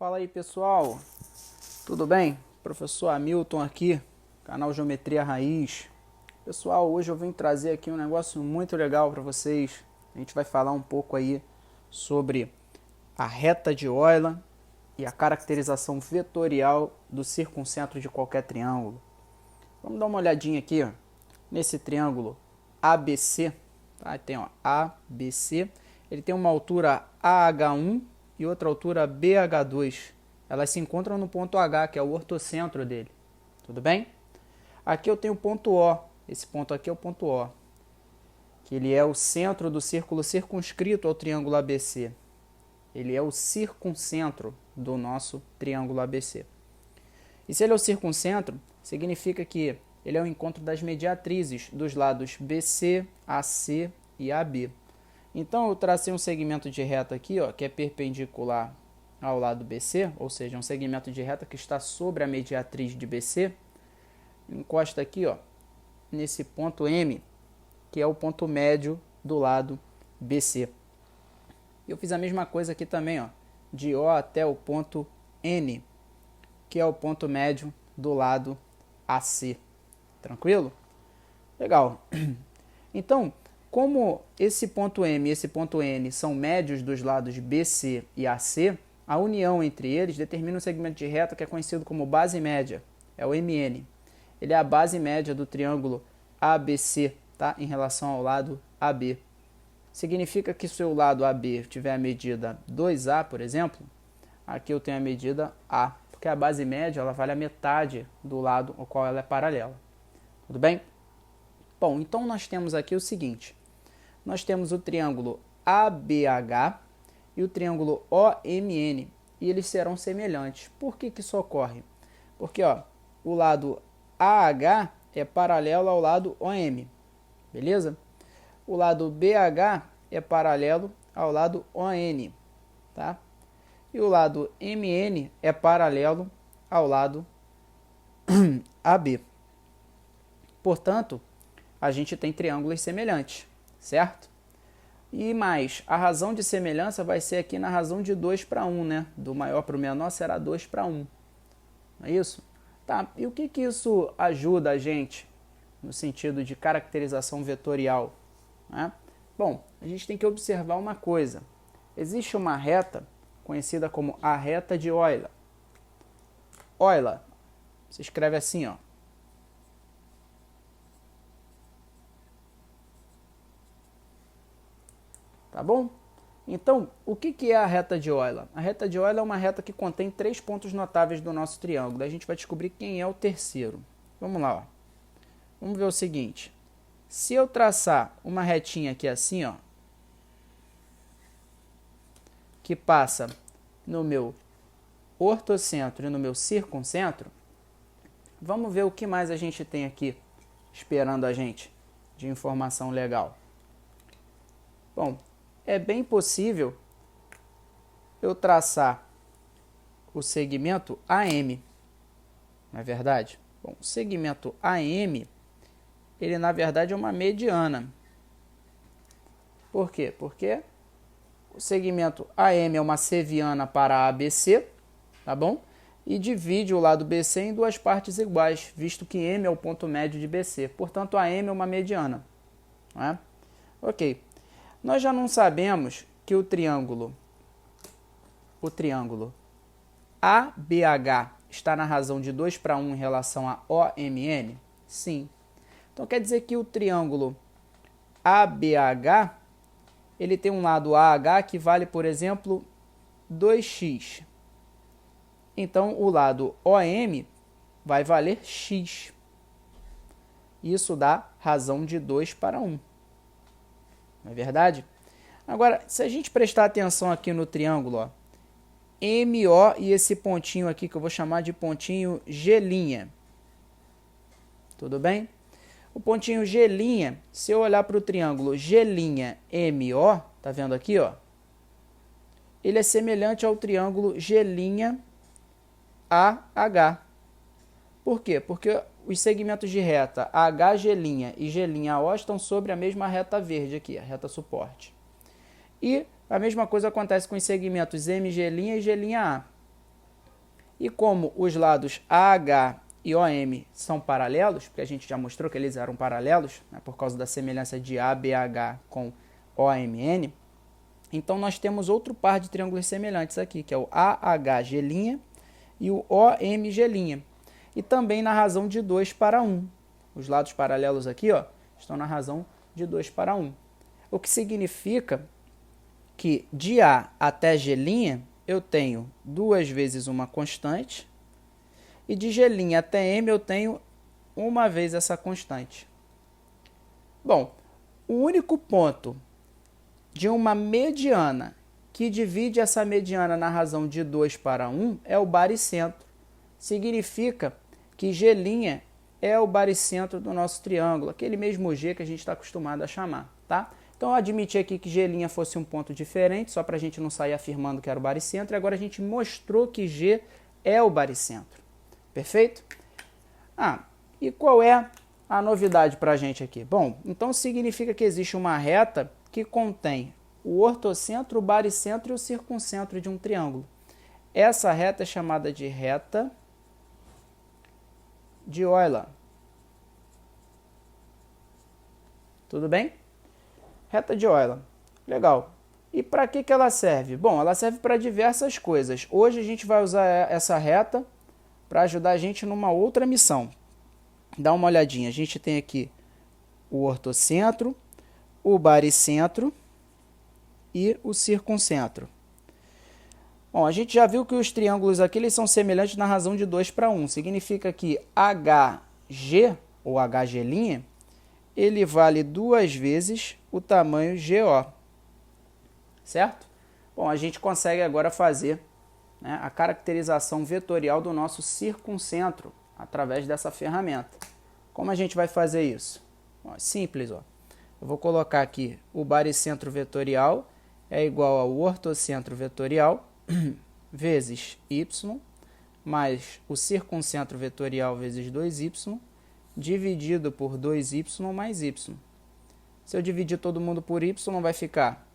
Fala aí, pessoal, tudo bem? Professor Hamilton aqui, canal Geometria Raiz. Pessoal, hoje eu vim trazer aqui um negócio muito legal para vocês. A gente vai falar um pouco aí sobre a reta de Euler e a caracterização vetorial do circuncentro de qualquer triângulo. Vamos dar uma olhadinha aqui, ó, nesse triângulo ABC, tá? Tem, ó, ABC, ele tem uma altura AH1 e outra altura BH2. Elas se encontram no ponto H, que é o ortocentro dele. Tudo bem? Aqui eu tenho o ponto O. Esse ponto aqui é o ponto O, que ele é o centro do círculo circunscrito ao triângulo ABC. Ele é o circuncentro do nosso triângulo ABC. E se ele é o circuncentro, significa que ele é o encontro das mediatrizes dos lados BC, AC e AB. Então eu tracei um segmento de reta aqui, ó, que é perpendicular ao lado BC, ou seja, um segmento de reta que está sobre a mediatriz de BC. Encosta aqui, ó, nesse ponto M, que é o ponto médio do lado BC. Eu fiz a mesma coisa aqui também, ó, de O até o ponto N, que é o ponto médio do lado AC. Tranquilo? Legal. Então, como esse ponto M e esse ponto N são médios dos lados BC e AC, a união entre eles determina um segmento de reta que é conhecido como base média, é o MN. Ele é a base média do triângulo ABC, tá? Em relação ao lado AB. Significa que se o lado AB tiver a medida 2A, por exemplo, aqui eu tenho a medida A, porque a base média ela vale a metade do lado ao qual ela é paralela. Tudo bem? Bom, então nós temos aqui o seguinte. Nós temos o triângulo ABH e o triângulo OMN, e eles serão semelhantes. Por que isso ocorre? Porque ó, o lado AH é paralelo ao lado OM, beleza? O lado BH é paralelo ao lado ON, tá? E o lado MN é paralelo ao lado AB. Portanto, a gente tem triângulos semelhantes, certo? E mais, a razão de semelhança vai ser aqui na razão de 2 para 1, né? Do maior para o menor será 2 para 1. Não é isso? Tá, e o que isso ajuda a gente no sentido de caracterização vetorial, né? Bom, a gente tem que observar uma coisa. Existe uma reta conhecida como a reta de Euler. Euler, se escreve assim, ó. Tá bom? Então, o que é a reta de Euler? A reta de Euler é uma reta que contém 3 pontos notáveis do nosso triângulo. A gente vai descobrir quem é o terceiro. Vamos lá, ó. Vamos ver o seguinte. Se eu traçar uma retinha aqui assim, ó, que passa no meu ortocentro e no meu circuncentro, vamos ver o que mais a gente tem aqui esperando a gente de informação legal. Bom, é bem possível eu traçar o segmento AM, não é verdade? Bom, o segmento AM, ele na verdade é uma mediana. Por quê? Porque o segmento AM é uma seviana para ABC, tá bom? E divide o lado BC em duas partes iguais, visto que M é o ponto médio de BC. Portanto, AM é uma mediana. Não é? Ok. Nós já não sabemos que o triângulo ABH está na razão de 2 para 1 em relação a OMN? Sim. Então quer dizer que o triângulo ABH, ele tem um lado AH que vale, por exemplo, 2x. Então o lado OM vai valer x. Isso dá razão de 2 para 1. Não é verdade? Agora, se a gente prestar atenção aqui no triângulo, ó, MO e esse pontinho aqui que eu vou chamar de pontinho G'. Tudo bem? O pontinho G', se eu olhar para o triângulo G',MO, tá vendo aqui, ó? Ele é semelhante ao triângulo G',AH. Por quê? Porque os segmentos de reta HG' e G',AO estão sobre a mesma reta verde aqui, a reta suporte. E a mesma coisa acontece com os segmentos MG' e G',A. E como os lados AH e OM são paralelos, porque a gente já mostrou que eles eram paralelos, né, por causa da semelhança de ABH com OMN, então nós temos outro par de triângulos semelhantes aqui, que é o AHG' e o OMG'. E também na razão de 2 para 1. Os lados paralelos aqui, ó, estão na razão de 2 para 1. O que significa que de A até G' eu tenho 2 vezes uma constante, e de G' até M eu tenho uma vez essa constante. Bom, o único ponto de uma mediana que divide essa mediana na razão de 2 para 1 é o baricentro. Significa que G' é o baricentro do nosso triângulo, aquele mesmo G que a gente está acostumado a chamar, tá? Então, eu admiti aqui que G' fosse um ponto diferente, só para a gente não sair afirmando que era o baricentro, e agora a gente mostrou que G é o baricentro. Perfeito? E qual é a novidade para a gente aqui? Bom, então significa que existe uma reta que contém o ortocentro, o baricentro e o circuncentro de um triângulo. Essa reta é chamada de reta de Euler. Tudo bem? Reta de Euler. Legal. E para que ela serve? Bom, ela serve para diversas coisas. Hoje a gente vai usar essa reta para ajudar a gente numa outra missão. Dá uma olhadinha. A gente tem aqui o ortocentro, o baricentro e o circuncentro. Bom, a gente já viu que os triângulos aqui eles são semelhantes na razão de 2 para 1. Significa que HG, ou HG', ele vale 2 vezes o tamanho GO. Certo? Bom, a gente consegue agora fazer, né, a caracterização vetorial do nosso circuncentro através dessa ferramenta. Como a gente vai fazer isso? Bom, é simples, ó. Eu vou colocar aqui o baricentro vetorial é igual ao ortocentro vetorial vezes y, mais o circuncentro vetorial vezes 2y, dividido por 2y mais y. Se eu dividir todo mundo por y, vai ficar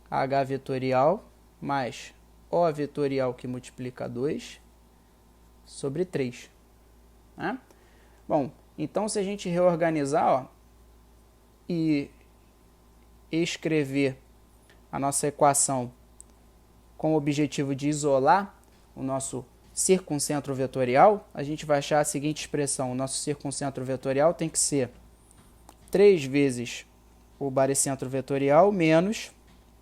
h vetorial mais o vetorial que multiplica 2 sobre 3. Né? Bom, então se a gente reorganizar, ó, e escrever a nossa equação com o objetivo de isolar o nosso circuncentro vetorial, a gente vai achar a seguinte expressão: o nosso circuncentro vetorial tem que ser 3 vezes o baricentro vetorial menos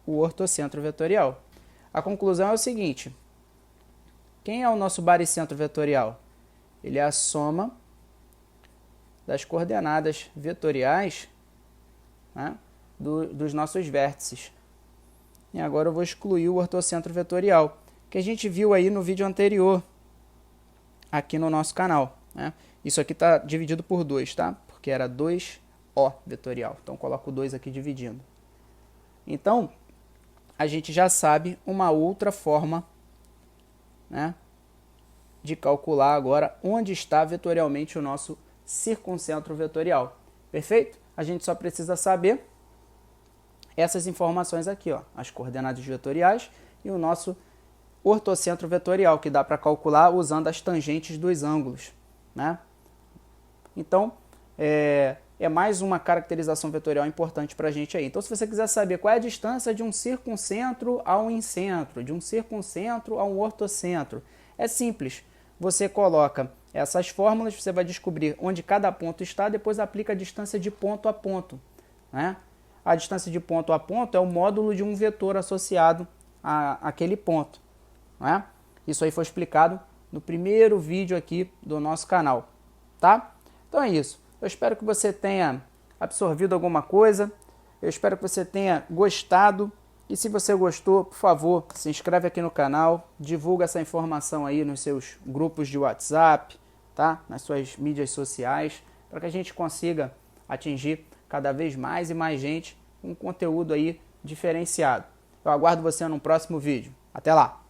o ortocentro vetorial. A conclusão é o seguinte: quem é o nosso baricentro vetorial? Ele é a soma das coordenadas vetoriais, né, dos nossos vértices. E agora eu vou excluir o ortocentro vetorial, que a gente viu aí no vídeo anterior, aqui no nosso canal. Né? Isso aqui está dividido por 2, tá? Porque era 2O vetorial. Então, coloco o 2 aqui dividindo. Então, a gente já sabe uma outra forma, né, de calcular agora onde está vetorialmente o nosso circuncentro vetorial. Perfeito? A gente só precisa saber essas informações aqui, ó, as coordenadas vetoriais e o nosso ortocentro vetorial, que dá para calcular usando as tangentes dos ângulos. Né? Então, é mais uma caracterização vetorial importante para a gente aí. Então, se você quiser saber qual é a distância de um circuncentro a um incentro, de um circuncentro a um ortocentro, é simples. Você coloca essas fórmulas, você vai descobrir onde cada ponto está, depois aplica a distância de ponto a ponto. Né? A distância de ponto a ponto é o módulo de um vetor associado àquele ponto. Né? Isso aí foi explicado no primeiro vídeo aqui do nosso canal. Tá? Então é isso. Eu espero que você tenha absorvido alguma coisa. Eu espero que você tenha gostado. E se você gostou, por favor, se inscreve aqui no canal. Divulga essa informação aí nos seus grupos de WhatsApp, tá? Nas suas mídias sociais, para que a gente consiga atingir cada vez mais e mais gente com conteúdo aí diferenciado. Eu aguardo você no próximo vídeo. Até lá!